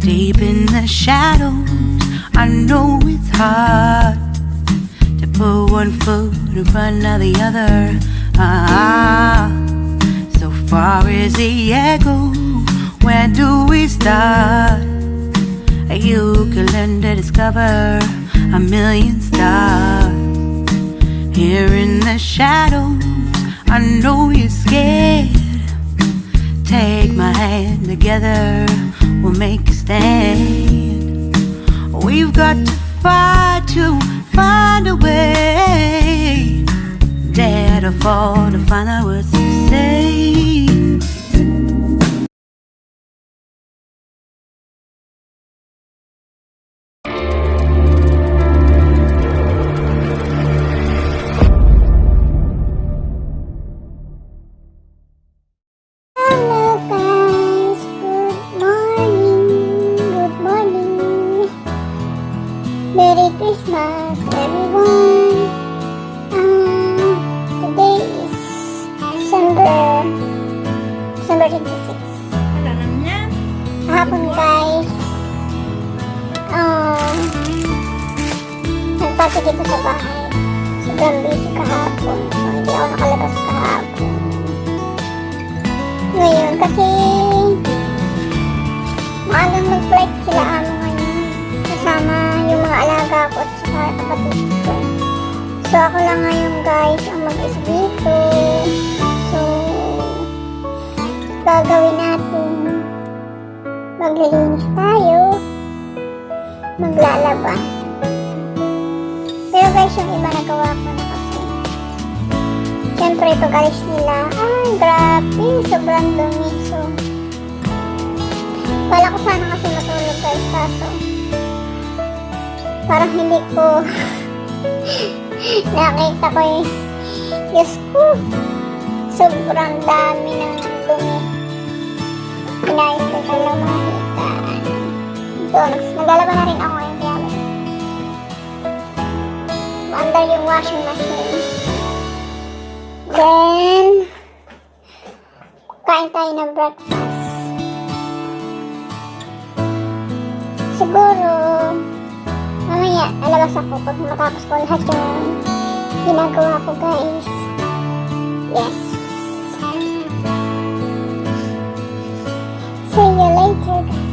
Deep in the shadows, I know it's hard to put one foot in front of the other. So far as the echo, where do we start? You can learn to discover a million stars. Here in the shadows, I know you're scared. Take my hand, together we'll make a stand. We've got to fight to find a way. Dare to fall to find the words to say. Merry Christmas, everyone! Today is December 26. Alam niya? Hapon, guys. Nagpati dito sa bahay. Sobrang busy kahapon. So, hindi ako nakalabas kahapon. Ngayon, kasi maagang mag-flight sila amo ngayon. Kasama yung mga alaga ko at saka kapatid ko. So, ako lang ngayon, guys, ang mag-isa dito. So, gagawin natin. Maglilinis tayo. Maglalaba. Pero guys, yung iba nagawa ko na kasi. Siyempre, pag alis nila, ay, grabe, sobrang dumi. So, wala ko sana kasi matulog, guys, kaso parang hindi ko nakita ko Diyos ko, sobrang dami ng dumi. Inayos ko siya lang mga hitaan. Doon, naglalaba na rin ako yung kaya under yung washing machine. Then kain tayo ng breakfast. Siguro mamaya lalabas ako pag matapos ko lahat yung ginagawa ko, guys. Yes. See you later, guys.